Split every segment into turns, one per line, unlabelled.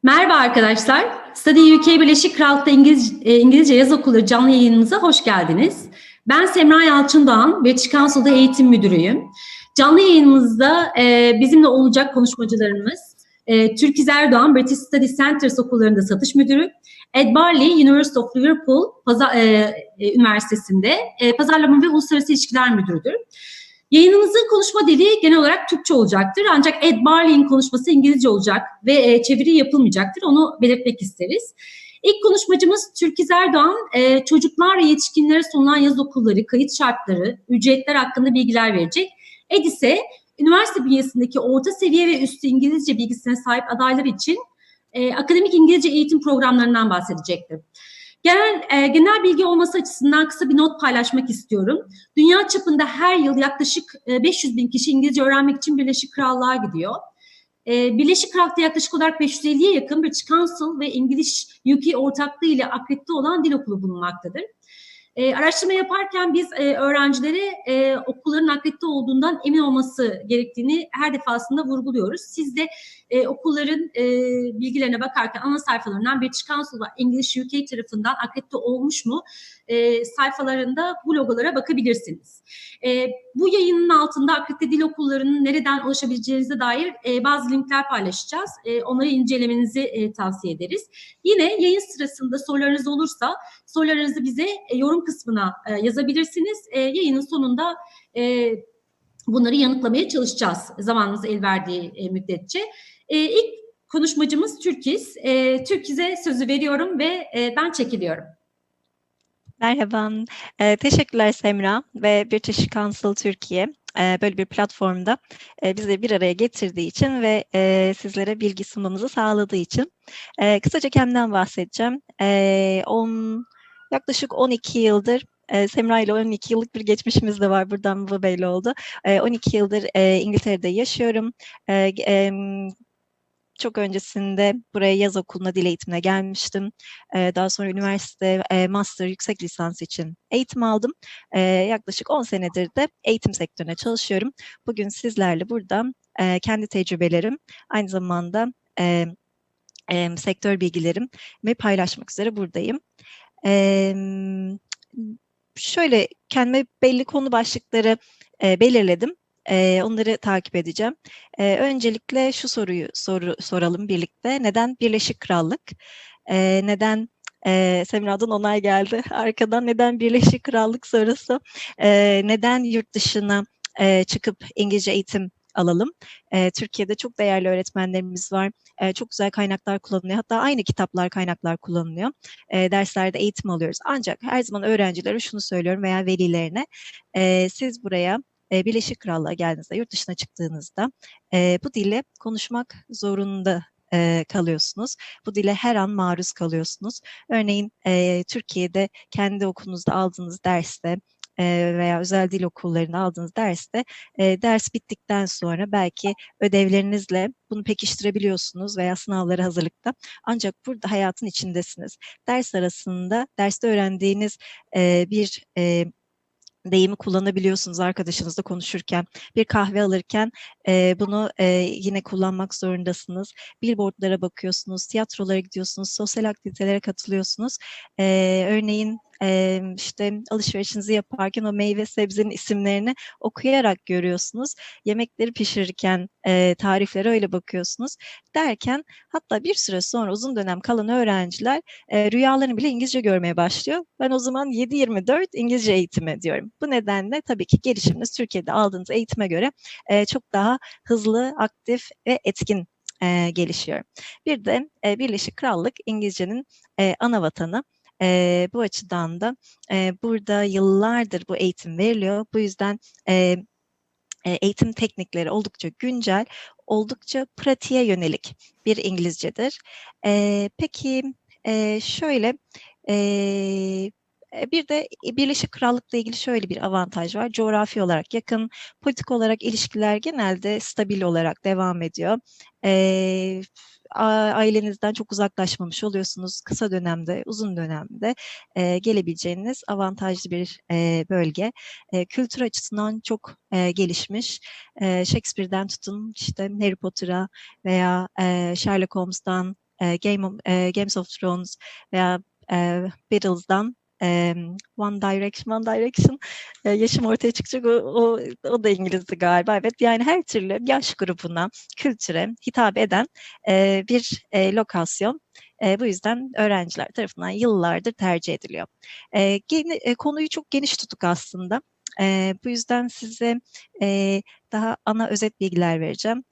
Merhaba arkadaşlar. Study UK Birleşik Krallık'ta İngilizce yaz okulları canlı yayınımıza hoş geldiniz. Ben Semra Yalçın-Doğan, British Council'da eğitim müdürüyüm. Canlı yayınımızda bizimle olacak konuşmacılarımız Türkiz Erdoğan, British Study Centers okullarında satış müdürü, Ed Barley, University of Liverpool Üniversitesi'nde pazarlama ve uluslararası ilişkiler müdürüdür. Yayınımızın konuşma dili genel olarak Türkçe olacaktır. Ancak Ed Barley'in konuşması İngilizce olacak ve çeviri yapılmayacaktır. Onu belirtmek isteriz. İlk konuşmacımız Türkiz Erdoğan, çocuklar ve yetişkinlere sunulan yaz okulları, kayıt şartları, ücretler hakkında bilgiler verecek. Ed ise üniversite bünyesindeki orta seviye ve üstü İngilizce bilgisine sahip adaylar için akademik İngilizce eğitim programlarından bahsedecektir. Genel bilgi olması açısından kısa bir not paylaşmak istiyorum. Dünya çapında her yıl yaklaşık 500 bin kişi İngilizce öğrenmek için Birleşik Krallık'a gidiyor. Birleşik Krallık'ta yaklaşık olarak 550'ye yakın British Council ve English UK ortaklığı ile akredite olan dil okulu bulunmaktadır. Araştırma yaparken biz öğrencilere okulların akredite olduğundan emin olması gerektiğini her defasında vurguluyoruz. Siz de okulların bilgilerine bakarken ana sayfalarından British Council ve English UK tarafından akredite olmuş mu sayfalarında bu logolara bakabilirsiniz. Bu yayının altında akredite dil okullarının nereden ulaşabileceğinize dair bazı linkler paylaşacağız. Onları incelemenizi tavsiye ederiz. Yine yayın sırasında sorularınız olursa sorularınızı bize yorum kısmına yazabilirsiniz. Yayının sonunda bunları yanıtlamaya çalışacağız zamanımız el verdiği müddetçe. İlk konuşmacımız Türkiz. Türkiz'e sözü veriyorum ve ben çekiliyorum.
Merhaba, teşekkürler Semra ve British Council Türkiye böyle bir platformda bizi bir araya getirdiği için ve sizlere bilgi sunmamızı sağladığı için. Kısaca kendimden bahsedeceğim. Yaklaşık 12 yıldır Semra ile 12 yıllık bir geçmişimiz de var. Buradan bu belli oldu. 12 yıldır İngiltere'de yaşıyorum. Çok öncesinde buraya yaz okuluna dil eğitimine gelmiştim. Daha sonra üniversite, master, yüksek lisans için eğitim aldım. Yaklaşık 10 senedir de eğitim sektörüne çalışıyorum. Bugün sizlerle burada kendi tecrübelerim, aynı zamanda sektör bilgilerimi paylaşmak üzere buradayım. Şöyle kendime belli konu başlıkları belirledim. Onları takip edeceğim. Öncelikle şu soruyu soralım birlikte. Neden Birleşik Krallık? Neden Semra'dan onay geldi arkadan? Neden Birleşik Krallık sorusu? Neden yurt dışına çıkıp İngilizce eğitim alalım? Türkiye'de çok değerli öğretmenlerimiz var. Çok güzel kaynaklar kullanılıyor. Hatta aynı kitaplar, kaynaklar kullanılıyor. Derslerde eğitim alıyoruz. Ancak her zaman öğrencilere şunu söylüyorum veya velilerine. Siz buraya Birleşik Krallık'a geldiğinizde, yurt dışına çıktığınızda bu dille konuşmak zorunda kalıyorsunuz. Bu dile her an maruz kalıyorsunuz. Örneğin Türkiye'de kendi okulunuzda aldığınız derste veya özel dil okullarında aldığınız derste ders bittikten sonra belki ödevlerinizle bunu pekiştirebiliyorsunuz veya sınavlara hazırlıkta. Ancak burada hayatın içindesiniz. Ders arasında, derste öğrendiğiniz bir deyimi kullanabiliyorsunuz arkadaşınızla konuşurken, bir kahve alırken bunu yine kullanmak zorundasınız. Billboardlara bakıyorsunuz, tiyatrolara gidiyorsunuz, sosyal aktivitelere katılıyorsunuz. Örneğin işte alışverişinizi yaparken o meyve sebzenin isimlerini okuyarak görüyorsunuz. Yemekleri pişirirken tariflere öyle bakıyorsunuz. Derken hatta bir süre sonra uzun dönem kalan öğrenciler rüyalarını bile İngilizce görmeye başlıyor. Ben o zaman 7/24 İngilizce eğitimi diyorum. Bu nedenle tabii ki gelişiminiz Türkiye'de aldığınız eğitime göre çok daha hızlı, aktif ve etkin gelişiyor. Bir de Birleşik Krallık İngilizcenin ana vatanı. Bu açıdan da burada yıllardır bu eğitim veriliyor. Bu yüzden eğitim teknikleri oldukça güncel, oldukça pratiğe yönelik bir İngilizcedir. Peki şöyle... Bir de Birleşik Krallık'la ilgili şöyle bir avantaj var. Coğrafi olarak yakın, politik olarak ilişkiler genelde stabil olarak devam ediyor. Ailenizden çok uzaklaşmamış oluyorsunuz. Kısa dönemde, uzun dönemde gelebileceğiniz avantajlı bir bölge. Kültür açısından çok gelişmiş. Shakespeare'den tutun işte Harry Potter'a veya Sherlock Holmes'tan Games of Thrones veya Beatles'dan One Direction yaşım ortaya çıkacak, o da İngilizce galiba. Evet, yani her türlü yaş grubuna, kültüre hitap eden bir lokasyon. Bu yüzden öğrenciler tarafından yıllardır tercih ediliyor. Konuyu çok geniş tuttuk aslında. Bu yüzden size daha ana özet bilgiler vereceğim.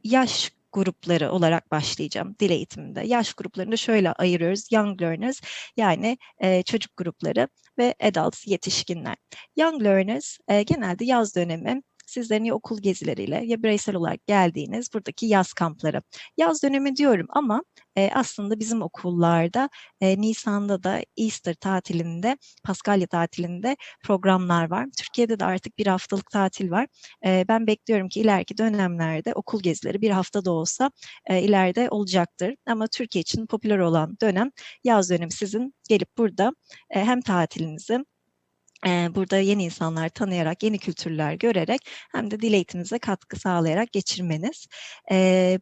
Yaş grupları olarak başlayacağım dil eğitiminde. Yaş gruplarını şöyle ayırıyoruz. Young learners, yani çocuk grupları ve adults, yetişkinler. Young learners genelde yaz dönemi sizlerin ya okul gezileriyle ya bireysel olarak geldiğiniz buradaki yaz kampları. Yaz dönemi diyorum ama aslında bizim okullarda Nisan'da da Easter tatilinde, Paskalya tatilinde programlar var. Türkiye'de de artık bir haftalık tatil var. Ben bekliyorum ki ileriki dönemlerde okul gezileri bir hafta da olsa ileride olacaktır. Ama Türkiye için popüler olan dönem yaz dönemi, sizin gelip burada hem tatilinizi burada yeni insanlar tanıyarak, yeni kültürler görerek hem de dil eğitiminize katkı sağlayarak geçirmeniz.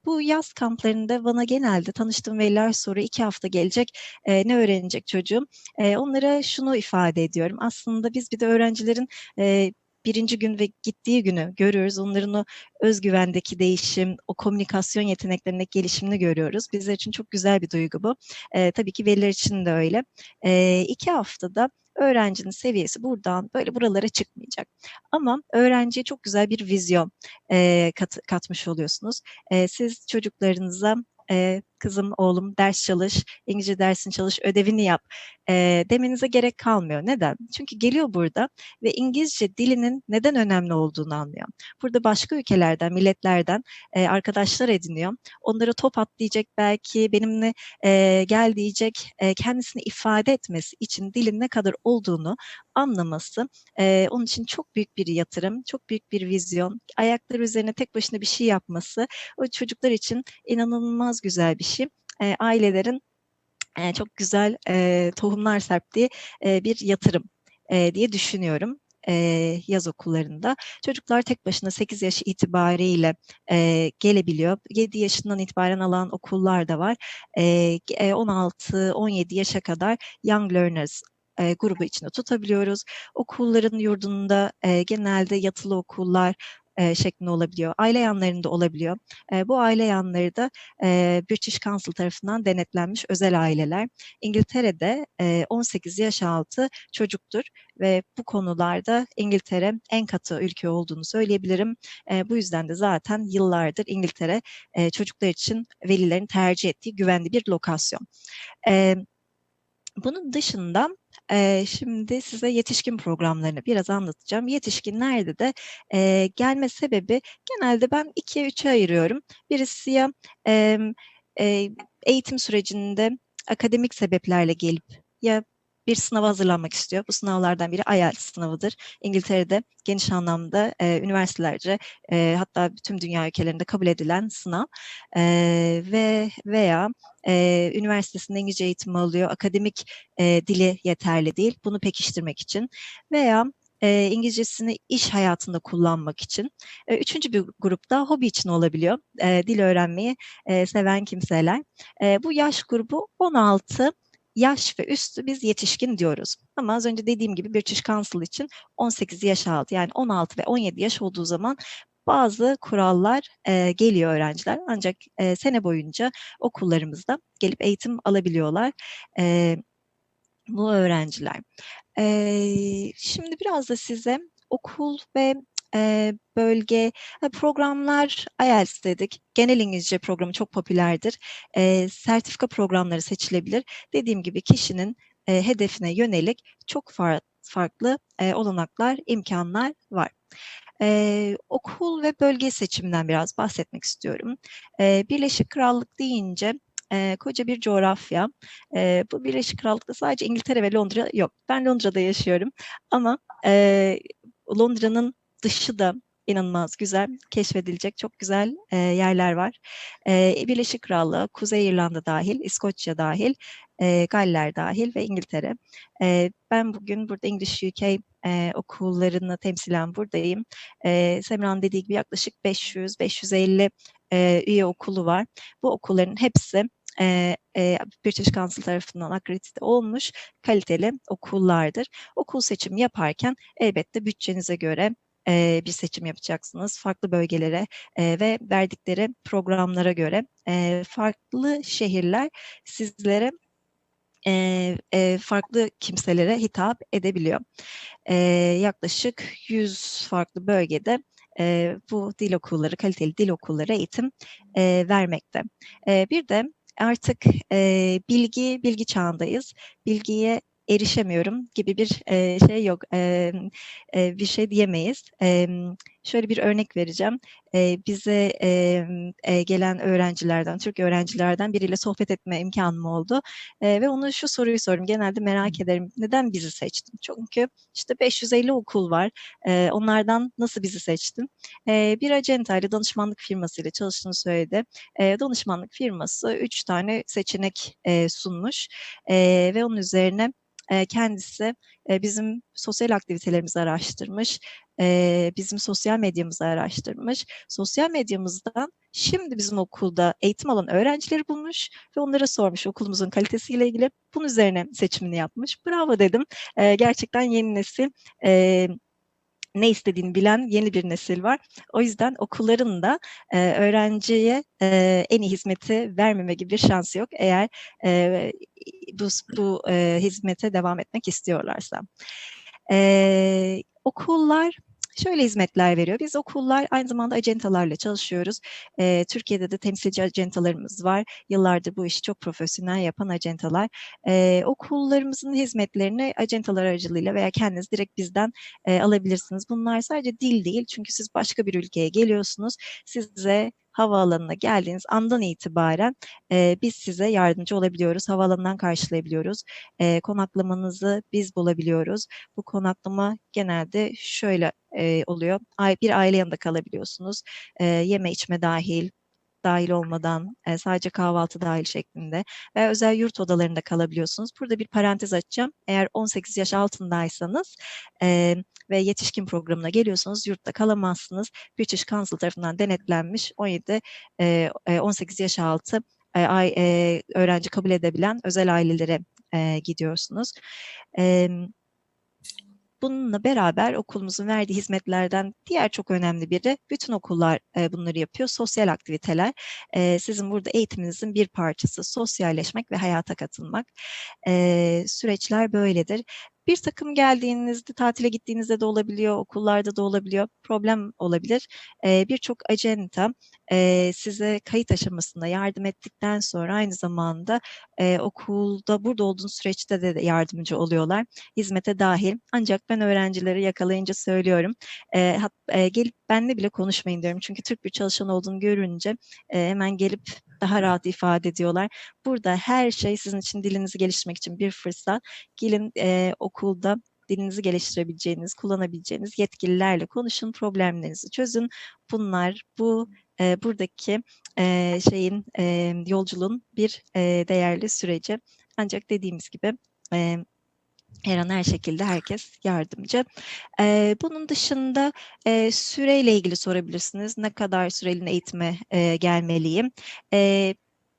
Bu yaz kamplarında bana genelde tanıştığım veliler soruyor, 2 hafta gelecek, ne öğrenecek çocuğum? Onlara şunu ifade ediyorum. Aslında biz bir de öğrencilerin birinci gün ve gittiği günü görüyoruz. Onların o özgüvendeki değişim, o komünikasyon yeteneklerindeki gelişimini görüyoruz. Bizler için çok güzel bir duygu bu. Tabii ki veliler için de öyle. 2 haftada öğrencinin seviyesi buradan böyle buralara çıkmayacak. Ama öğrenciye çok güzel bir vizyon katmış oluyorsunuz. Siz çocuklarınıza kızım, oğlum ders çalış, İngilizce dersini çalış, ödevini yap demenize gerek kalmıyor. Neden? Çünkü geliyor burada ve İngilizce dilinin neden önemli olduğunu anlıyor. Burada başka ülkelerden, milletlerden arkadaşlar ediniyor. Onlara top atlayacak, belki benimle gel diyecek, kendisini ifade etmesi için dilin ne kadar olduğunu anlaması onun için çok büyük bir yatırım, çok büyük bir vizyon. Ayakları üzerine tek başına bir şey yapması o çocuklar için inanılmaz güzel bir şey. Ailelerin çok güzel tohumlar serptiği bir yatırım diye düşünüyorum. Yaz okullarında. Çocuklar tek başına 8 yaş itibariyle gelebiliyor. 7 yaşından itibaren alan okullar da var. 16-17 yaşa kadar Young Learners grubu içinde tutabiliyoruz. Okulların yurdunda genelde yatılı okullar şeklinde olabiliyor. Aile yanlarında olabiliyor. Bu aile yanları da British Council tarafından denetlenmiş özel aileler. İngiltere'de 18 yaş altı çocuktur ve bu konularda İngiltere en katı ülke olduğunu söyleyebilirim. Bu yüzden de zaten yıllardır İngiltere çocuklar için velilerin tercih ettiği güvenli bir lokasyon. Bunun dışında şimdi size yetişkin programlarını biraz anlatacağım. Yetişkinlerde de gelme sebebi genelde ben 2'ye 3'e ayırıyorum. Birisi ya eğitim sürecinde akademik sebeplerle gelip ya bir sınava hazırlanmak istiyor. Bu sınavlardan biri IELTS sınavıdır. İngiltere'de geniş anlamda üniversitelerce hatta tüm dünya ülkelerinde kabul edilen sınav veya üniversitesinde İngilizce eğitimi alıyor. Akademik dili yeterli değil. Bunu pekiştirmek için veya İngilizcesini iş hayatında kullanmak için. Üçüncü bir grupta hobi için olabiliyor. Dil öğrenmeyi seven kimseler. Bu yaş grubu 16 yaş ve üstü biz yetişkin diyoruz. Ama az önce dediğim gibi British Council için 18 yaş altı, yani 16 ve 17 yaş olduğu zaman bazı kurallar geliyor öğrenciler. Ancak sene boyunca okullarımızda gelip eğitim alabiliyorlar bu öğrenciler. Şimdi biraz da size okul ve bölge programlar, IELTS dedik. Genel İngilizce programı çok popülerdir. Sertifika programları seçilebilir. Dediğim gibi kişinin hedefine yönelik çok farklı olanaklar, imkanlar var. Okul ve bölge seçiminden biraz bahsetmek istiyorum. Birleşik Krallık deyince koca bir coğrafya. Bu Birleşik Krallık'ta sadece İngiltere ve Londra yok. Ben Londra'da yaşıyorum ama Londra'nın dışı da inanılmaz güzel, keşfedilecek çok güzel yerler var. Birleşik Krallık, Kuzey İrlanda dahil, İskoçya dahil, Galler dahil ve İngiltere. Ben bugün burada English UK okullarını temsilen buradayım. Semra'nın dediği gibi yaklaşık 500-550 üye okulu var. Bu okulların hepsi British Council tarafından akredite olmuş kaliteli okullardır. Okul seçimi yaparken elbette bütçenize göre bir seçim yapacaksınız. Farklı bölgelere ve verdikleri programlara göre farklı şehirler sizlere farklı kimselere hitap edebiliyor. Yaklaşık 100 farklı bölgede bu dil okulları, kaliteli dil okulları eğitim vermekte. Bir de artık bilgi çağındayız. Bilgiye erişemiyorum gibi bir şey yok, bir şey diyemeyiz. Şöyle bir örnek vereceğim. Bize gelen öğrencilerden, Türk öğrencilerden biriyle sohbet etme imkanım oldu. Ve ona şu soruyu sordum. Genelde merak ederim. Neden bizi seçtin? Çünkü işte 550 okul var. Onlardan nasıl bizi seçtin? Bir acentayla, danışmanlık firmasıyla çalıştığını söyledi. Danışmanlık firması 3 tane seçenek sunmuş. Ve onun üzerine kendisi bizim sosyal aktivitelerimizi araştırmış, bizim sosyal medyamızı araştırmış. Sosyal medyamızdan şimdi bizim okulda eğitim alan öğrencileri bulmuş ve onlara sormuş okulumuzun kalitesiyle ilgili. Bunun üzerine seçimini yapmış. Bravo dedim. Gerçekten yeni nesil ne istediğini bilen yeni bir nesil var. O yüzden okulların da öğrenciye en iyi hizmeti vermeme gibi bir şansı yok eğer bu hizmete devam etmek istiyorlarsa. Okullar şöyle hizmetler veriyor. Biz okullar aynı zamanda acentalarla çalışıyoruz. Türkiye'de de temsilci acentalarımız var. Yıllardır bu işi çok profesyonel yapan acentalar. Okullarımızın hizmetlerini acentalar aracılığıyla veya kendiniz direkt bizden alabilirsiniz. Bunlar sadece dil değil. Çünkü siz başka bir ülkeye geliyorsunuz. Size havaalanına geldiğiniz andan itibaren biz size yardımcı olabiliyoruz. Havaalanından karşılayabiliyoruz. Konaklamanızı biz bulabiliyoruz. Bu konaklama genelde şöyle oluyor. Bir aile yanında kalabiliyorsunuz. Yeme içme dahil olmadan sadece kahvaltı dahil şeklinde ve özel yurt odalarında kalabiliyorsunuz. Burada bir parantez açacağım. Eğer 18 yaş altındaysanız ve yetişkin programına geliyorsanız yurtta kalamazsınız. British Council tarafından denetlenmiş 18 yaş altı öğrenci kabul edebilen özel ailelere gidiyorsunuz. Bununla beraber okulumuzun verdiği hizmetlerden diğer çok önemli biri, bütün okullar bunları yapıyor, sosyal aktiviteler. Sizin burada eğitiminizin bir parçası sosyalleşmek ve hayata katılmak. Süreçler böyledir. Bir takım geldiğinizde, tatile gittiğinizde de olabiliyor, okullarda da olabiliyor, problem olabilir. Birçok acenta size kayıt aşamasında yardım ettikten sonra aynı zamanda okulda burada olduğunuz süreçte de yardımcı oluyorlar. Hizmete dahil. Ancak ben öğrencileri yakalayınca söylüyorum. Gelip benimle bile konuşmayın diyorum. Çünkü Türk bir çalışan olduğunu görünce hemen gelip daha rahat ifade ediyorlar. Burada her şey sizin için dilinizi geliştirmek için bir fırsat. Gelin okulda dilinizi geliştirebileceğiniz, kullanabileceğiniz yetkililerle konuşun, problemlerinizi çözün. Bunlar buradaki yolculuğun bir değerli süreci. Ancak dediğimiz gibi her an her şekilde herkes yardımcı. Bunun dışında süreyle ilgili sorabilirsiniz. Ne kadar süreliğine eğitime gelmeliyim?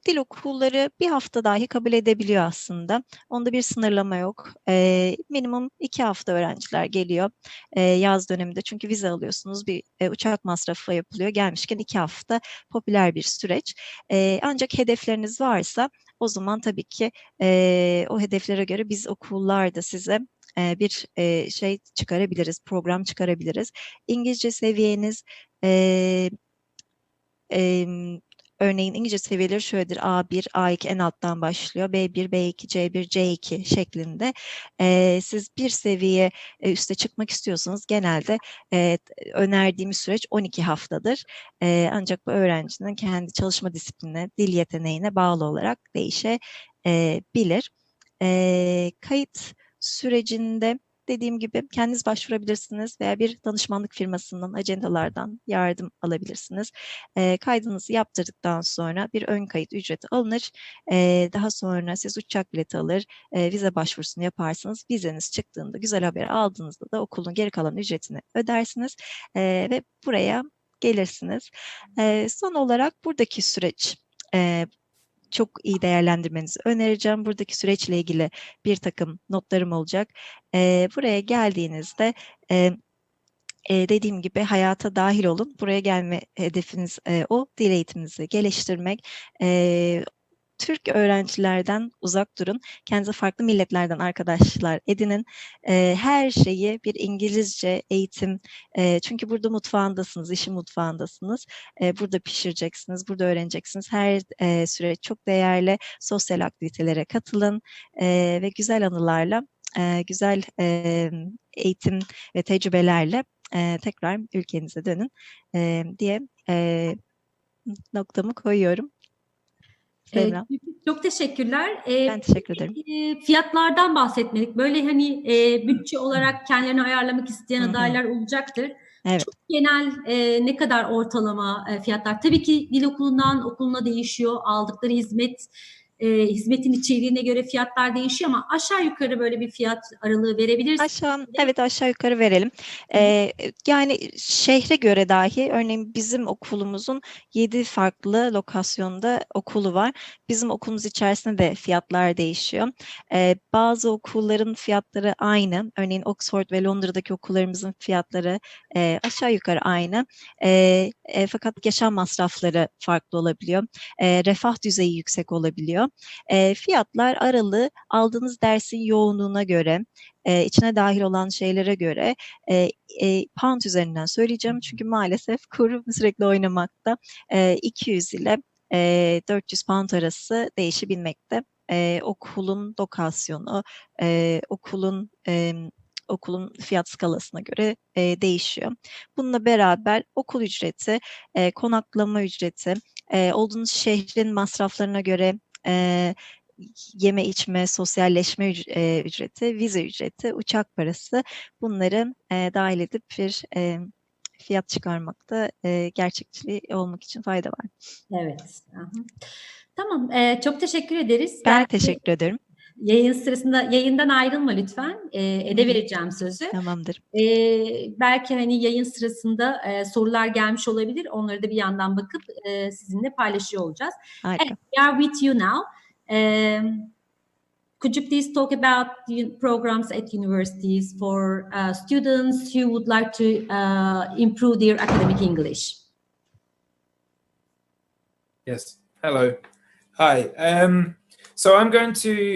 Dil okulları bir hafta dahi kabul edebiliyor aslında. Onda bir sınırlama yok. Minimum 2 hafta öğrenciler geliyor yaz döneminde. Çünkü vize alıyorsunuz, bir uçak masrafı yapılıyor. Gelmişken 2 hafta popüler bir süreç. Ancak hedefleriniz varsa o zaman tabii ki o hedeflere göre biz okullarda size bir şey çıkarabiliriz, program çıkarabiliriz. İngilizce seviyeniz örneğin İngilizce seviyeleri şöyledir. A1, A2 en alttan başlıyor. B1, B2, C1, C2 şeklinde. Siz bir seviye üste çıkmak istiyorsanız genelde önerdiğimiz süreç 12 haftadır. Ancak bu öğrencinin kendi çalışma disiplinine, dil yeteneğine bağlı olarak değişebilir. Kayıt sürecinde dediğim gibi kendiniz başvurabilirsiniz veya bir danışmanlık firmasından, acendalardan yardım alabilirsiniz. Kaydınızı yaptırdıktan sonra bir ön kayıt ücreti alınır. Daha sonra siz uçak bileti alır, vize başvurusunu yaparsınız. Vizeniz çıktığında, güzel haberi aldığınızda da okulun geri kalan ücretini ödersiniz ve buraya gelirsiniz. Son olarak buradaki süreç çok iyi değerlendirmenizi önereceğim. Buradaki süreçle ilgili bir takım notlarım olacak. Buraya geldiğinizde dediğim gibi hayata dahil olun. Buraya gelme hedefiniz o. Dil eğitiminizi geliştirmek. Türk öğrencilerden uzak durun. Kendinize farklı milletlerden arkadaşlar edinin. Her şeyi bir İngilizce eğitim. Çünkü burada mutfağındasınız, işin mutfağındasınız. Burada pişireceksiniz, burada öğreneceksiniz. Her süreç çok değerli. Sosyal aktivitelere katılın ve güzel anılarla, güzel eğitim ve tecrübelerle tekrar ülkenize dönün diye noktamı koyuyorum. Semra.
Çok teşekkürler.
Ben teşekkür ederim.
Fiyatlardan bahsetmedik. Böyle hani bütçe olarak kendilerini ayarlamak isteyen adaylar olacaktır.
Evet.
Çok genel ne kadar ortalama fiyatlar? Tabii ki dil okulundan okuluna değişiyor. Aldıkları hizmetin içeriğine göre fiyatlar değişiyor ama aşağı yukarı böyle bir fiyat aralığı verebilirsiniz.
Evet, aşağı yukarı verelim. Yani şehre göre dahi örneğin bizim okulumuzun 7 farklı lokasyonda okulu var. Bizim okulumuz içerisinde de fiyatlar değişiyor. Bazı okulların fiyatları aynı. Örneğin Oxford ve Londra'daki okullarımızın fiyatları aşağı yukarı aynı. Fakat yaşam masrafları farklı olabiliyor. Refah düzeyi yüksek olabiliyor. Fiyatlar aralığı aldığınız dersin yoğunluğuna göre, içine dahil olan şeylere göre pound üzerinden söyleyeceğim. Çünkü maalesef kur sürekli oynamakta. 200 ile 400 pound arası değişebilmekte. Okulun lokasyonu, okulun fiyat skalasına göre değişiyor. Bununla beraber okul ücreti, konaklama ücreti, olduğunuz şehrin masraflarına göre yeme içme, sosyalleşme ücreti, vize ücreti, uçak parası bunları dahil edip bir fiyat çıkarmakta gerçekçiliği olmak için fayda var.
Evet. Aha. Tamam. Çok teşekkür ederiz.
Ben teşekkür ederim.
Yayın sırasında yayından ayrılma lütfen. Ede vereceğim sözü.
Tamamdır.
Belki hani yayın sırasında sorular gelmiş olabilir. Onları da bir yandan bakıp sizinle paylaşıyor olacağız.
Harika.
And we are with you now. Could you please talk about the programs at universities for students who would like to improve their academic English?
Yes. Hello. Hi. So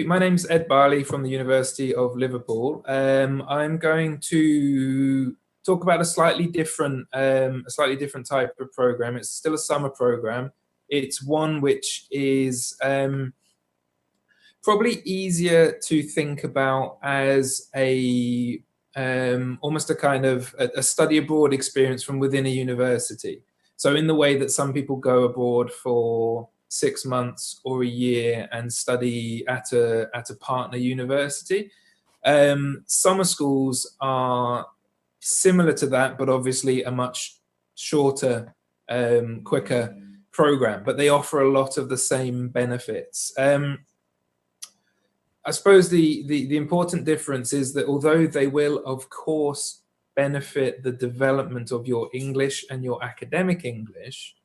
my name's Ed Barley from the University of Liverpool. I'm going to talk about a slightly different type of program. It's still a summer program. It's one which is probably easier to think about as almost a kind of a study abroad experience from within a university. So in the way that some people go abroad for 6 months or a year and study at a partner university, summer schools are similar to that, but obviously a much shorter, quicker program. But they offer a lot of the same benefits. I suppose the important difference is that although they will, of course, benefit the development of your English and your academic English,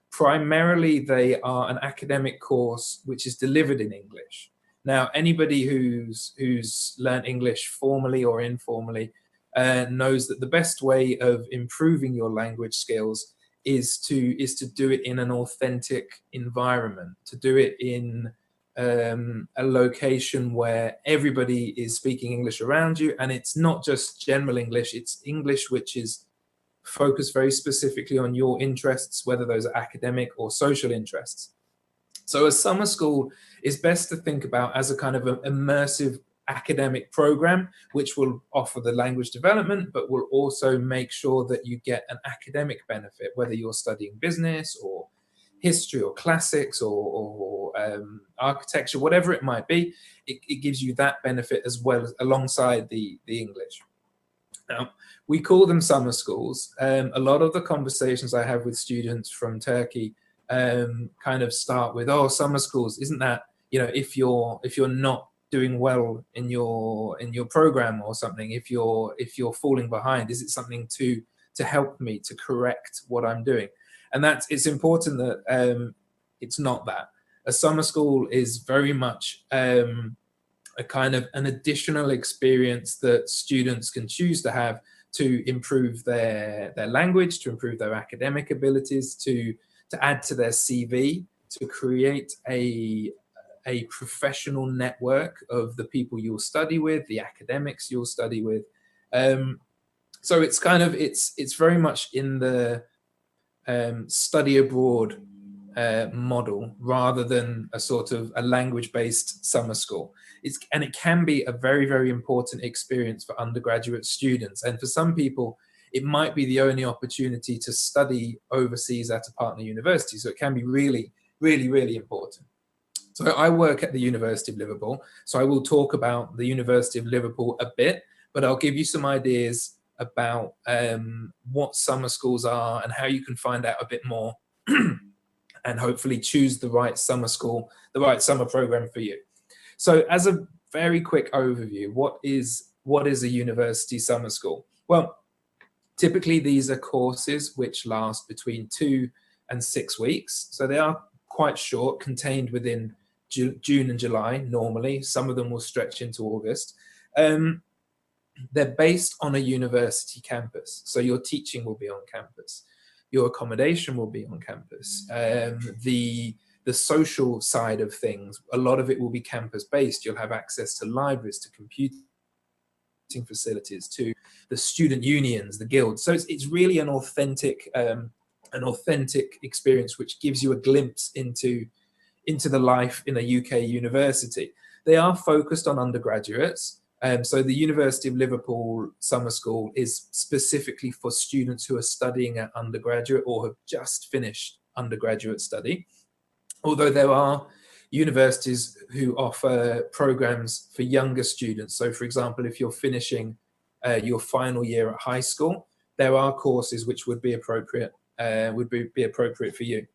primarily they are an academic course which is delivered in English. Now, anybody who's learned English formally or informally knows that the best way of improving your language skills is to do it in an authentic environment, to do it in a location where everybody is speaking English around you, and it's not just general English, it's English which is focused very specifically on your interests, whether those are academic or social interests. So a summer school is best to think about as a kind of an immersive academic program, which will offer the language development, but will also make sure that you get an academic benefit, whether you're studying business or history or classics or architecture, whatever it might be, it gives you that benefit as well as alongside the English. Now, we call them summer schools. A lot of the conversations I have with students from Turkey kind of start with, "Oh, summer schools, isn't that, you know, if you're not doing well in your program or something, if you're falling behind, is it something to help me to correct what I'm doing?" And it's important that it's not that. A summer school is very much a kind of an additional experience that students can choose to have to improve their language, to improve their academic abilities, to add to their CV, to create a professional network of the people you'll study with, the academics you'll study with. So it's kind of, it's very much in the study abroad model rather than a sort of a language-based summer school. And it can be a very, very important experience for undergraduate students. And for some people, it might be the only opportunity to study overseas at a partner university. So it can be really, really, really important. So I work at the University of Liverpool. So I will talk about the University of Liverpool a bit, but I'll give you some ideas about what summer schools are and how you can find out a bit more and hopefully choose the right summer school, the right summer program for you. So as a very quick overview, what is a university summer school? Well, typically these are courses which last between 2 and 6 weeks. So they are quite short, contained within June and July normally. Some of them will stretch into August. They're based on a university campus. So your teaching will be on campus. Your accommodation will be on campus. The social side of things, a lot of it will be campus-based. You'll have access to libraries, to computing facilities, to the student unions, the guilds. So it's really an authentic experience which gives you a glimpse into the life in a UK university. They are focused on undergraduates. So the University of Liverpool Summer School is specifically for students who are studying at undergraduate or have just finished undergraduate study. Although there are universities who offer programs for younger students. So for example, if you're finishing your final year at high school, there are courses which would be appropriate for you.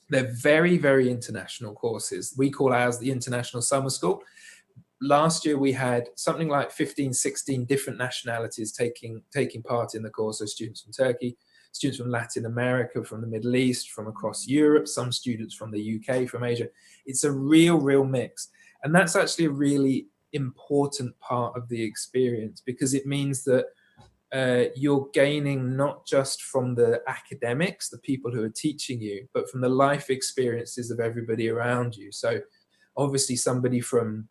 They're very, very international courses. We call ours the International Summer School. Last year we had something like 15, 16 different nationalities taking part in the course. So students from Turkey, students from Latin America, from the Middle East, from across Europe, some students from the UK, from Asia. It's a real mix. And that's actually a really important part of the experience because it means that you're gaining not just from the academics, the people who are teaching you, but from the life experiences of everybody around you. So obviously somebody from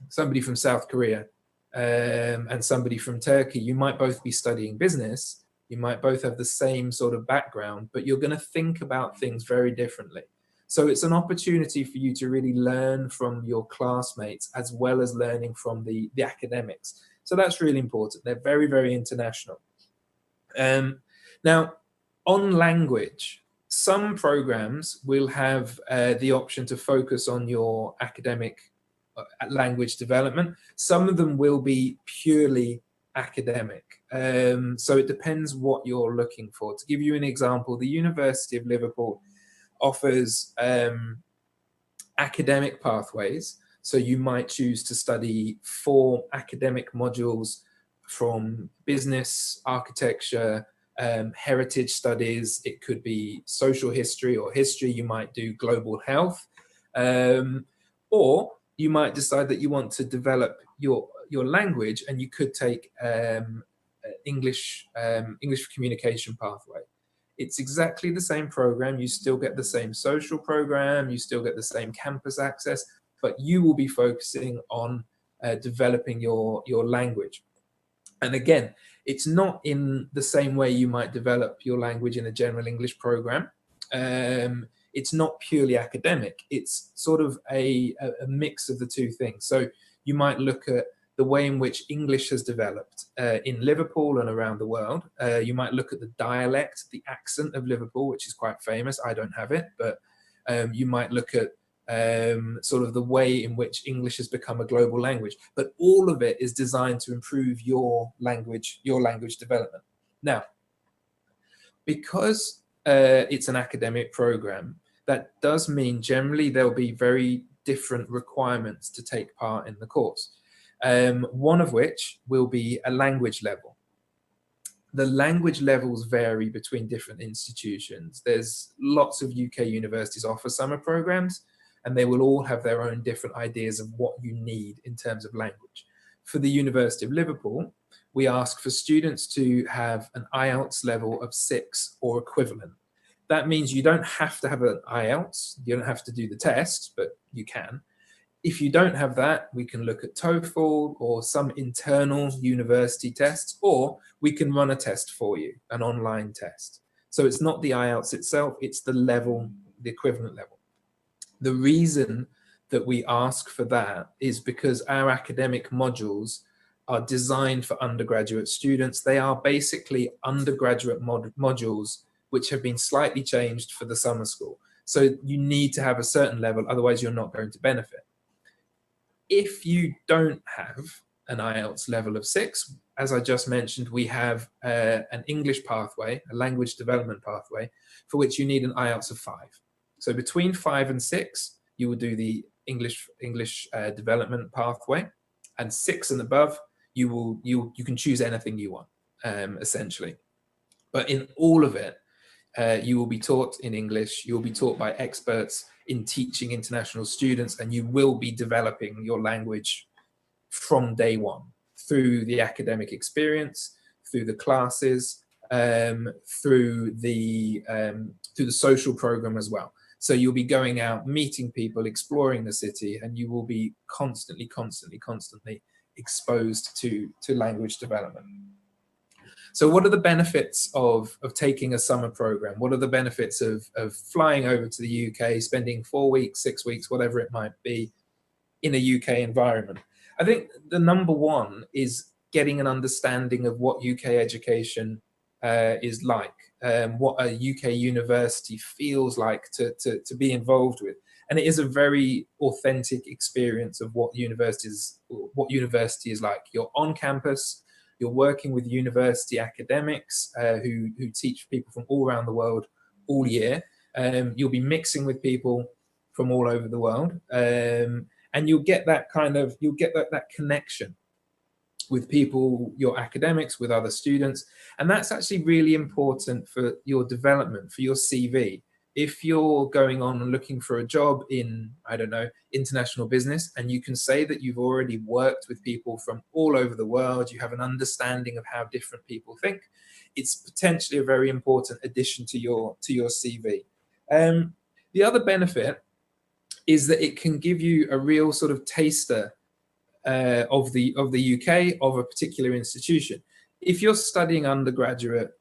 South Korea and somebody from Turkey, you might both be studying business, you might both have the same sort of background, but you're going to think about things very differently. So it's an opportunity for you to really learn from your classmates as well as learning from the academics. So that's really important. They're very, very international. Now, on language, some programs will have the option to focus on your academic language development. Some of them will be purely academic. So it depends what you're looking for. To give you an example, the University of Liverpool offers academic pathways. So you might choose to study 4 academic modules from business, architecture, heritage studies. It could be social history or history. You might do global health, or you might decide that you want to develop your language, and you could take English communication pathway. It's exactly the same program. You still get the same social program. You still get the same campus access, but you will be focusing on developing your language. And again, it's not in the same way you might develop your language in a general English program. It's not purely academic. It's sort of a mix of the two things. So you might look at the way in which English has developed in Liverpool and around the world. You might look at the dialect, the accent of Liverpool, which is quite famous. I don't have it, but you might look at sort of the way in which English has become a global language. But all of it is designed to improve your language development. Now, because it's an academic program, that does mean generally there'll be very different requirements to take part in the course. One of which will be a language level. The language levels vary between different institutions. There's lots of UK universities offer summer programs, and they will all have their own different ideas of what you need in terms of language. For the University of Liverpool, we ask for students to have an IELTS level of 6 or equivalent. That means you don't have to have an IELTS, you don't have to do the test, but you can. If you don't have that, we can look at TOEFL or some internal university tests, or we can run a test for you, an online test. So it's not the IELTS itself, it's the level, the equivalent level. The reason that we ask for that is because our academic modules are designed for undergraduate students. They are basically undergraduate modules which have been slightly changed for the summer school. So you need to have a certain level, otherwise you're not going to benefit. If you don't have an IELTS level of 6, as I just mentioned, we have an English pathway, a language development pathway, for which you need an IELTS of 5. So between 5 and 6, you will do the English development pathway, and 6 and above, you can choose anything you want, essentially. But in all of it, you will be taught in English, you will be taught by experts in teaching international students, and you will be developing your language from day one through the academic experience, through the classes, through the social program as well. So you'll be going out, meeting people, exploring the city, and you will be constantly exposed to language development. So what are the benefits of taking a summer program? What are the benefits of flying over to the UK, spending 4 weeks, 6 weeks, whatever it might be, in a UK environment? I think the number one is getting an understanding of what UK education is like, what a UK university feels like to be involved with. And it is a very authentic experience of what university is like. You're on campus, you're working with university academics who teach people from all around the world all year. You'll be mixing with people from all over the world, and you'll get that that connection with people, your academics, with other students, and that's actually really important for your development, for your CV. If you're going on and looking for a job in, I don't know, international business, and you can say that you've already worked with people from all over the world, you have an understanding of how different people think, it's potentially a very important addition to your CV. The other benefit is that it can give you a real sort of taster of the UK, of a particular institution. If you're studying undergraduate,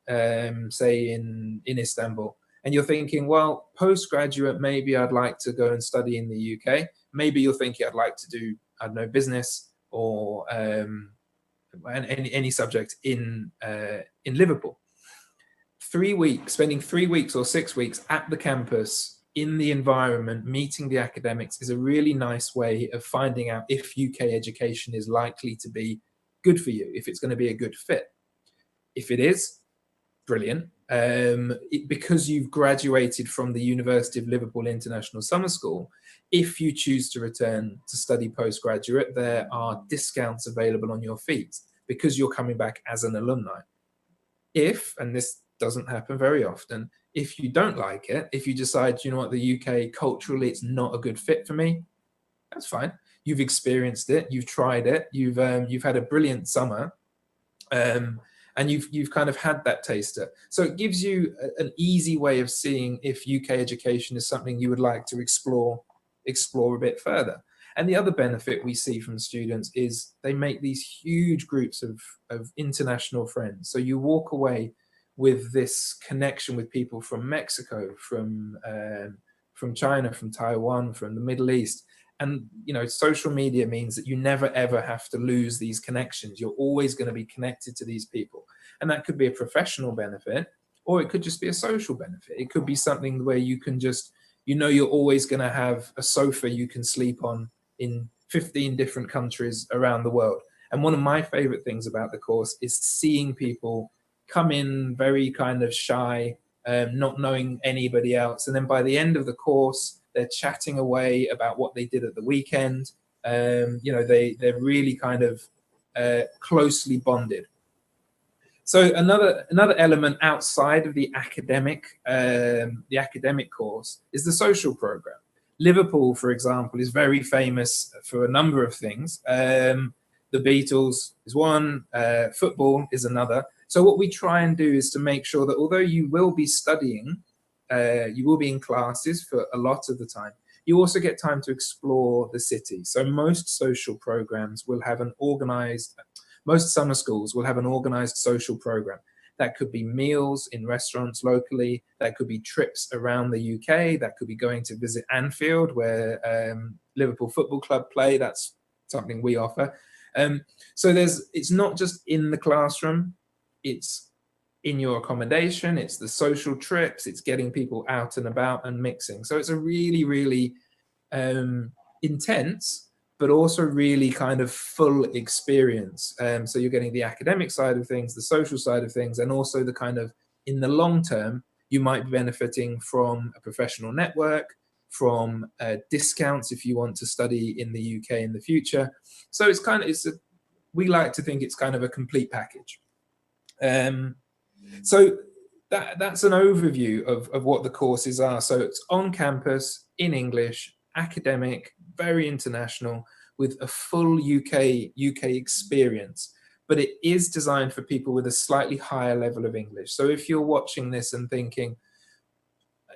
say in Istanbul, and you're thinking, well, postgraduate, maybe I'd like to go and study in the UK. Maybe you're thinking I'd like to do, I don't know, business or any subject in Liverpool. 3 weeks, spending 3 weeks or 6 weeks at the campus, in the environment, meeting the academics, is a really nice way of finding out if UK education is likely to be good for you, if it's going to be a good fit. If it is, brilliant. Because you've graduated from the University of Liverpool International Summer School, if you choose to return to study postgraduate, there are discounts available on your fees because you're coming back as an alumni. If, and this doesn't happen very often, if you don't like it, if you decide, you know what, the UK culturally it's not a good fit for me, that's fine. You've experienced it, you've tried it, you've had a brilliant summer, and you've kind of had that taster. So it gives you an easy way of seeing if UK education is something you would like to explore a bit further. And the other benefit we see from students is they make these huge groups of international friends. So you walk away with this connection with people from Mexico, from China, from Taiwan, from the Middle East. And, you know, social media means that you never, ever have to lose these connections. You're always going to be connected to these people. And that could be a professional benefit, or it could just be a social benefit. It could be something where you can just, you know you're always going to have a sofa you can sleep on in 15 different countries around the world. And one of my favorite things about the course is seeing people come in very kind of shy, not knowing anybody else. And then by the end of the course, they're chatting away about what they did at the weekend. You know, they're really kind of closely bonded. So another element outside of the academic course is the social program. Liverpool, for example, is very famous for a number of things. The Beatles is one, football is another. So what we try and do is to make sure that although you will be studying, you will be in classes for a lot of the time, you also get time to explore the city. So most social programs will have most summer schools will have an organized social program. That could be meals in restaurants locally, that could be trips around the UK, that could be going to visit Anfield where Liverpool Football Club play. That's something we offer. So it's not just in the classroom, it's in your accommodation, it's the social trips, it's getting people out and about and mixing. So it's a really, really intense, but also really kind of full experience. So you're getting the academic side of things, the social side of things, and also the kind of, in the long term, you might be benefiting from a professional network, from discounts if you want to study in the UK in the future. So we like to think it's kind of a complete package. So that's an overview of what the courses are. So it's on campus, in English, academic, very international, with a full UK experience. But it is designed for people with a slightly higher level of English. So if you're watching this and thinking,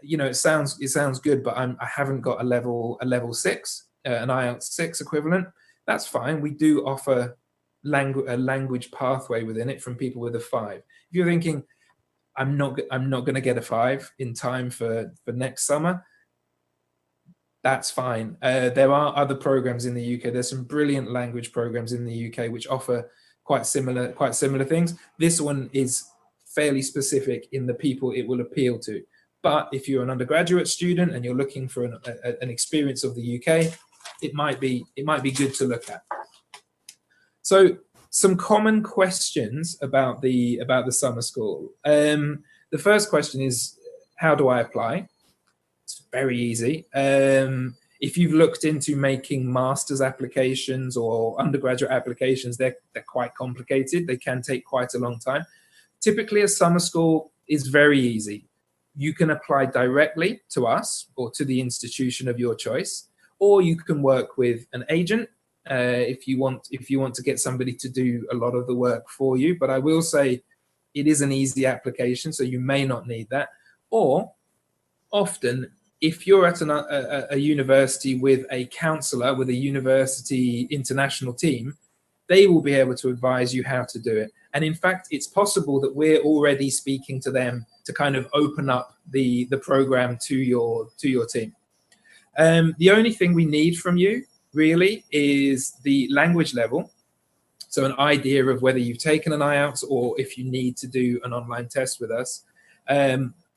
you know, it sounds good, but I haven't got a level 6, an IELTS 6 equivalent, that's fine. We do offer a language pathway within it from people with a 5. If you're thinking, I'm not going to get a 5 in time for next summer, that's fine. There are other programs in the UK. There's some brilliant language programs in the UK which offer quite similar things. This one is fairly specific in the people it will appeal to. But if you're an undergraduate student and you're looking for an experience of the UK, it might be good to look at. So some common questions about the summer school. The first question is, how do I apply? It's very easy. If you've looked into making master's applications or undergraduate applications, they're quite complicated. They can take quite a long time. Typically, a summer school is very easy. You can apply directly to us or to the institution of your choice, or you can work with an agent if you want to get somebody to do a lot of the work for you. But I will say it is an easy application, so you may not need that. Or often, if you're at a university with a counselor, with a university international team, they will be able to advise you how to do it. And in fact, it's possible that we're already speaking to them to kind of open up the program to your team. The only thing we need from you really is the language level. So an idea of whether you've taken an IELTS or if you need to do an online test with us.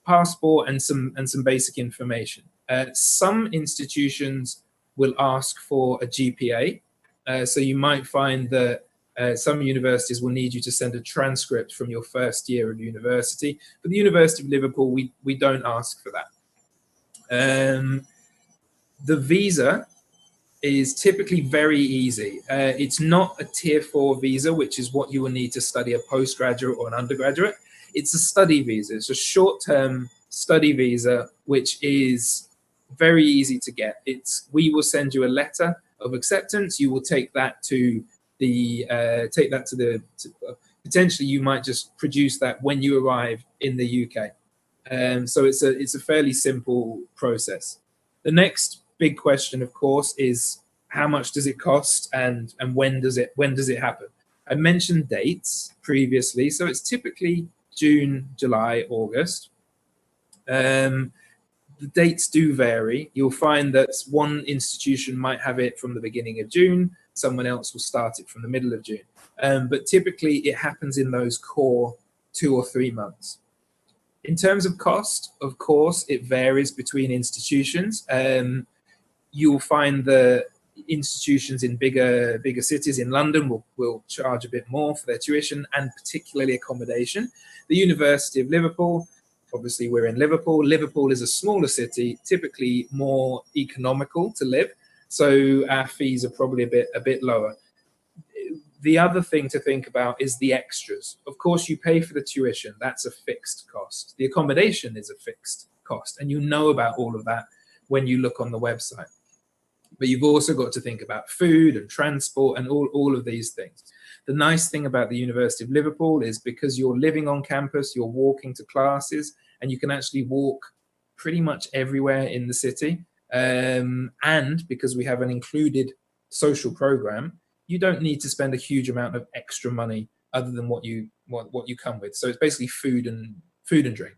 Passport and some basic information. Some institutions will ask for a GPA. So you might find that some universities will need you to send a transcript from your first year of university. But the University of Liverpool, we don't ask for that. The visa is typically very easy. It's not a tier 4 visa, which is what you will need to study a postgraduate or an undergraduate. It's a study visa. It's a short-term study visa, which is very easy to get. We will send you a letter of acceptance. You will take that to potentially you might just produce that when you arrive in the UK. So it's a fairly simple process. The next big question, of course, is how much does it cost and when does it happen? I mentioned dates previously, so it's typically June, July, August. The dates do vary. You'll find that one institution might have it from the beginning of June, someone else will start it from the middle of June. But typically it happens in those core 2 or 3 months. In terms of cost, of course, it varies between institutions. You'll find the institutions in bigger cities in London will charge a bit more for their tuition and particularly accommodation. The University of Liverpool, obviously we're in Liverpool. Liverpool is a smaller city, typically more economical to live, so our fees are probably a bit lower. The other thing to think about is the extras. Of course, you pay for the tuition. That's a fixed cost. The accommodation is a fixed cost, and you know about all of that when you look on the website. But you've also got to think about food and transport and all of these things. The nice thing about the University of Liverpool is because you're living on campus, you're walking to classes, and you can actually walk pretty much everywhere in the city. And because we have an included social program, you don't need to spend a huge amount of extra money other than what you come with. So it's basically food and drink.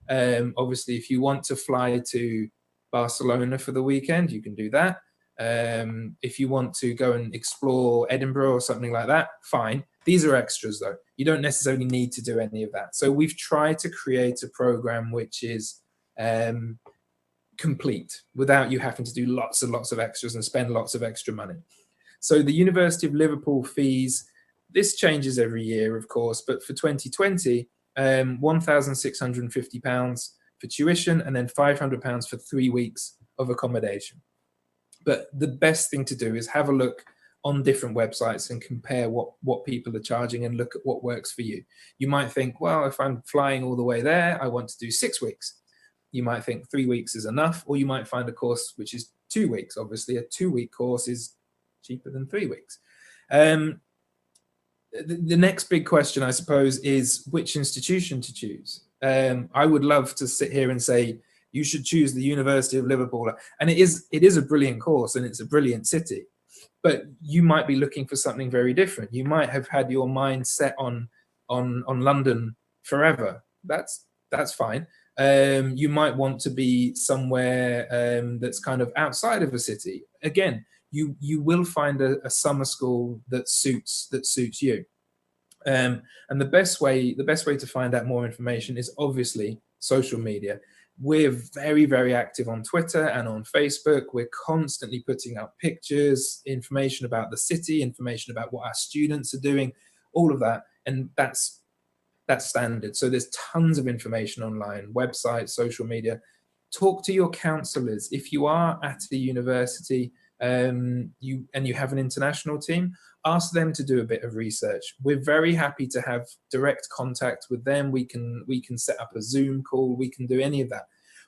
Obviously, if you want to fly to Barcelona for the weekend, you can do that. If you want to go and explore Edinburgh or something like that, fine. These are extras though. You don't necessarily need to do any of that. So we've tried to create a program which is complete without you having to do lots and lots of extras and spend lots of extra money. So the University of Liverpool fees, this changes every year, of course, but for 2020, £1,650 for tuition and then £500 for 3 weeks of accommodation. But the best thing to do is have a look on different websites and compare what people are charging and look at what works for you. You might think, well, if I'm flying all the way there, I want to do 6 weeks. You might think 3 weeks is enough, or you might find a course which is 2 weeks. Obviously, a 2-week course is cheaper than 3 weeks. The next big question, I suppose, is which institution to choose. I would love to sit here and say, you should choose the University of Liverpool. And it is a brilliant course and it's a brilliant city. But you might be looking for something very different. You might have had your mind set on London forever. That's fine. You might want to be somewhere that's kind of outside of a city. Again, you will find a summer school that suits you. And the best way to find out more information is obviously social media. We're very, very active on Twitter and on Facebook. We're constantly putting up pictures, information about the city, information about what our students are doing, all of that. And that's standard. So there's tons of information online, websites, social media. Talk to your counselors. If you are at the university, you have an international team, ask them to do a bit of research. We're very happy to have direct contact with them. We can set up a Zoom call. We can do any of that,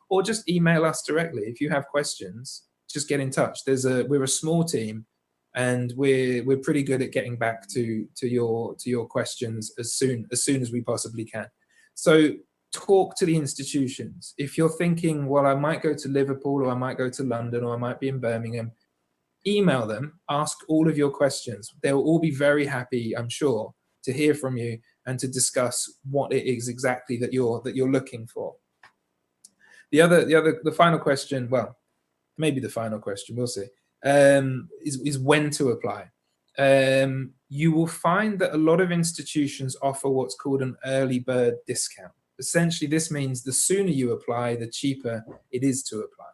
or just email us directly. If you have questions, just get in touch. We're a small team, and we're pretty good at getting back to your questions as soon as we possibly can. So talk to the institutions. If you're thinking, well, I might go to Liverpool, or I might go to London, or I might be in Birmingham, email them, ask all of your questions. They'll all be very happy, I'm sure, to hear from you and to discuss what it is exactly that you're looking for. The final question, well, maybe the final question, we'll see, is when to apply. You will find that a lot of institutions offer what's called an early bird discount. Essentially, this means the sooner you apply, the cheaper it is to apply.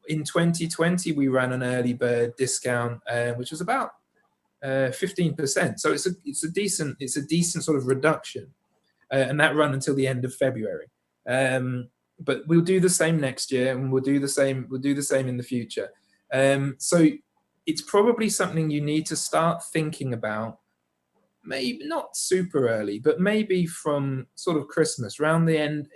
In 2020, we ran an early bird discount, which was about 15%. So it's a decent sort of reduction, and that ran until the end of February. But we'll do the same next year, and we'll do the same in the future. So it's probably something you need to start thinking about. Maybe not super early, but maybe from sort of Christmas, around the end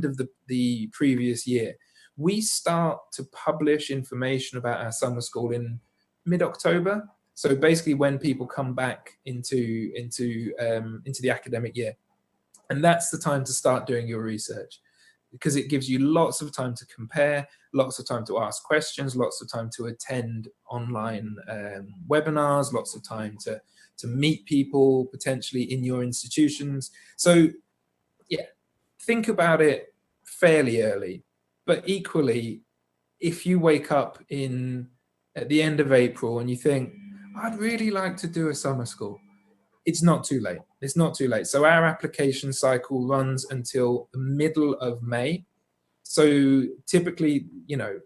of the previous year. We start to publish information about our summer school in mid-October. So basically when people come back into the academic year. And that's the time to start doing your research, because it gives you lots of time to compare, lots of time to ask questions, lots of time to attend online webinars, lots of time to meet people potentially in your institutions. So yeah, think about it fairly early. But equally, if you wake up at the end of April and you think, I'd really like to do a summer school, it's not too late. It's not too late. So our application cycle runs until the middle of May. So typically, you know,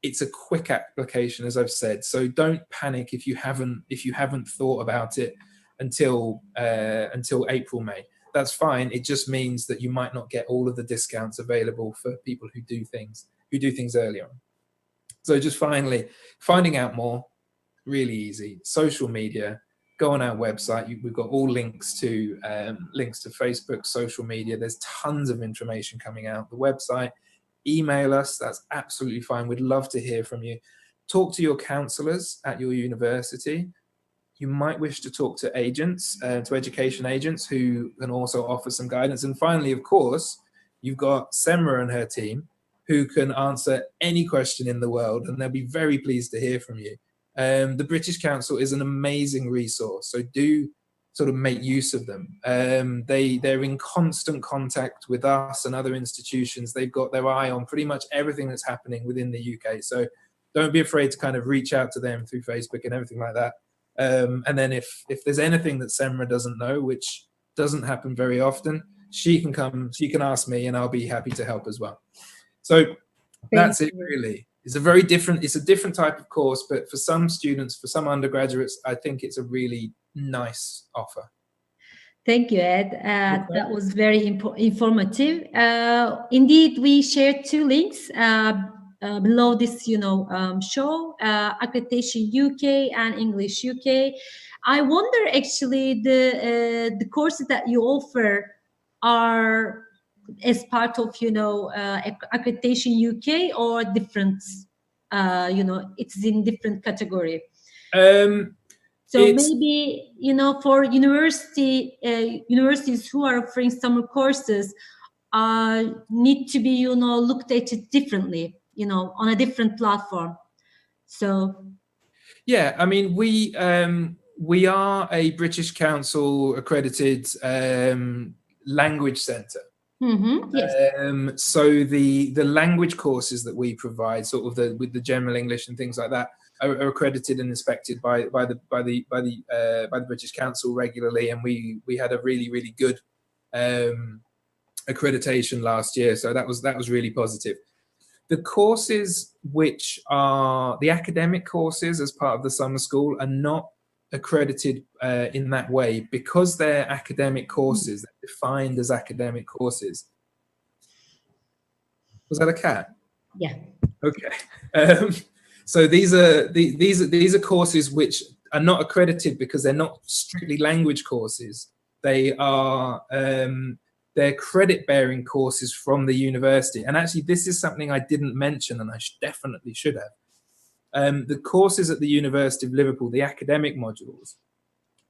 it's a quick application, as I've said. So don't panic if you haven't thought about it until April, May. That's fine. It just means that you might not get all of the discounts available for people who do things earlier on. So just finally, finding out more, really easy. Social media, go on our website. We've got all links to Facebook, social media. There's tons of information coming out. The website, email us. That's absolutely fine. We'd love to hear from you. Talk to your counselors at your university. You might wish to talk to agents, to education agents who can also offer some guidance. And finally, of course, you've got Semra and her team who can answer any question in the world, and they'll be very pleased to hear from you. The British Council is an amazing resource, so do sort of make use of them. They're in constant contact with us and other institutions. They've got their eye on pretty much everything that's happening within the UK. So don't be afraid to kind of reach out to them through Facebook and everything like that. And then if there's anything that Semra doesn't know, which doesn't happen very often, she can ask me and I'll be happy to help as well. So that's it really. It's a different type of course, but for some students, for some undergraduates, I think it's a really nice offer.
Thank you, Ed. That was very informative. Indeed, we shared 2 links below this, show, Accreditation UK and English UK. I wonder, actually, the courses that you offer are as part of, Accreditation UK or different, it's in different category. So maybe, for universities who are offering summer courses need to be, looked at it differently, on a different platform. So. Yeah,
I mean, we are a British Council accredited language centre.
Mm-hmm, yes.
So the language courses that we provide, sort of with the general English and things like that, are accredited and inspected by the British Council regularly, and we had a really good accreditation last year, so that was really positive. The courses which are the academic courses as part of the summer school are not accredited in that way because they're academic courses. They're defined as academic courses. Was that a cat?
Yeah.
Okay. So these are courses which are not accredited because they're not strictly language courses. They are they're credit-bearing courses from the university. And actually, this is something I didn't mention, and I definitely should have. The courses at the University of Liverpool, the academic modules,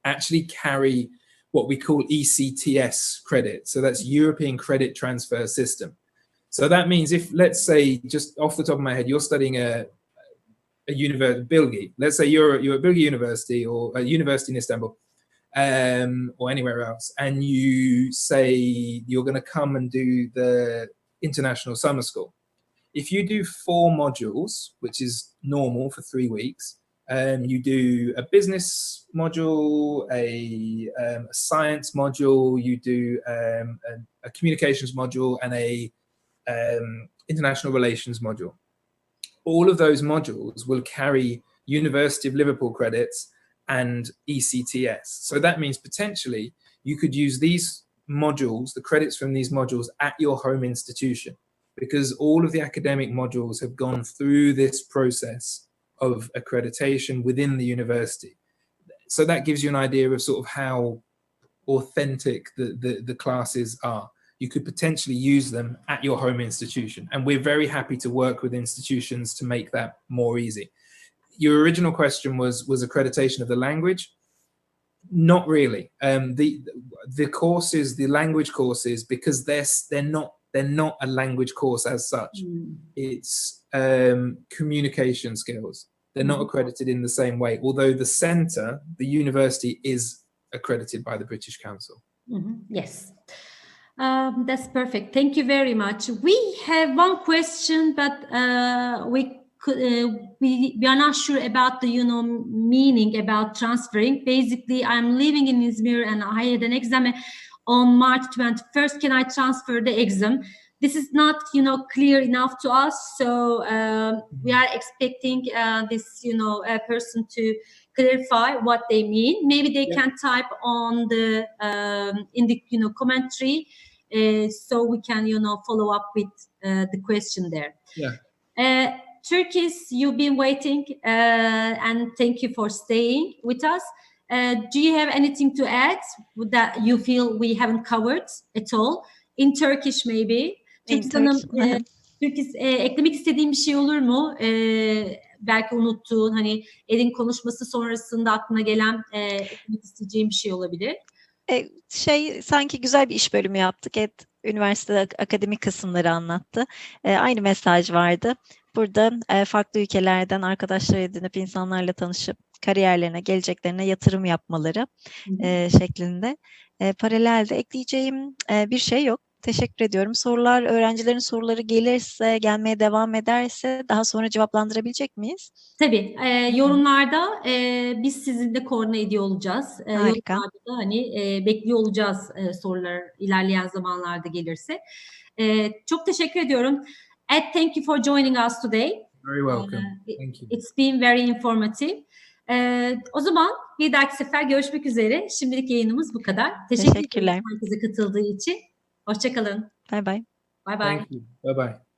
actually carry what we call ECTS credit. So that's European Credit Transfer System. So that means if, let's say, just off the top of my head, you're studying a university, Bilgi. Let's say you're at Bilgi University or a university in Istanbul, or anywhere else, and you say you're going to come and do the international summer school. If you do 4 modules, which is normal for 3 weeks, you do a business module, a science module, you do a communications module, and a international relations module. All of those modules will carry University of Liverpool credits and ECTS. So that means potentially you could use these modules, the credits from these modules, at your home institution, because all of the academic modules have gone through this process of accreditation within the university. So that gives you an idea of sort of how authentic the classes are. You could potentially use them at your home institution. And we're very happy to work with institutions to make that more easy. Your original question was accreditation of the language. Not really. The courses, the language courses, because they're not a language course as such. It's communication skills. They're not accredited in the same way, although the centre, the university, is accredited by the British Council.
Yes. That's perfect. Thank you very much. We have one question, but we we are not sure about the meaning about transferring. Basically, I'm living in Izmir and I had an exam on March 21st. Can I transfer the exam? This is not clear enough to us, so we are expecting this person to clarify what they mean. Maybe they can type on the in the commentary, so we can follow up with the question there. Turkish, you've been waiting, and thank you for staying with us. Do you have anything to add that you feel we haven't covered at all? In Turkish maybe. Turkish, eklemek istediğin bir şey olur mu? Belki unuttuğun, hani Ed'in konuşması sonrasında aklına gelen eklemek isteyeceğin bir şey olabilir.
Sanki güzel bir iş bölümü yaptık. Ed üniversitede akademik kısımları anlattı. Aynı mesaj vardı. Burada farklı ülkelerden arkadaşlar edinip insanlarla tanışıp kariyerlerine, geleceklerine yatırım yapmaları şeklinde. Paralelde ekleyeceğim bir şey yok. Teşekkür ediyorum. Öğrencilerin soruları gelmeye devam ederse daha sonra cevaplandırabilecek miyiz?
Tabii. Yorumlarda biz sizinle koordine ediyor olacağız.
Harika.
Yorumlarda da bekliyor olacağız sorular ilerleyen zamanlarda gelirse. Çok teşekkür ediyorum. Ed, thank you for joining us today.
Very welcome. Thank you.
It's been very informative. O zaman bir dahaki sefer görüşmek üzere. Şimdilik yayınımız bu kadar.
Teşekkürler.
Herkese katıldığı için. Hoşça kalın.
Bye bye.
Bye bye.
Thank you. Bye bye.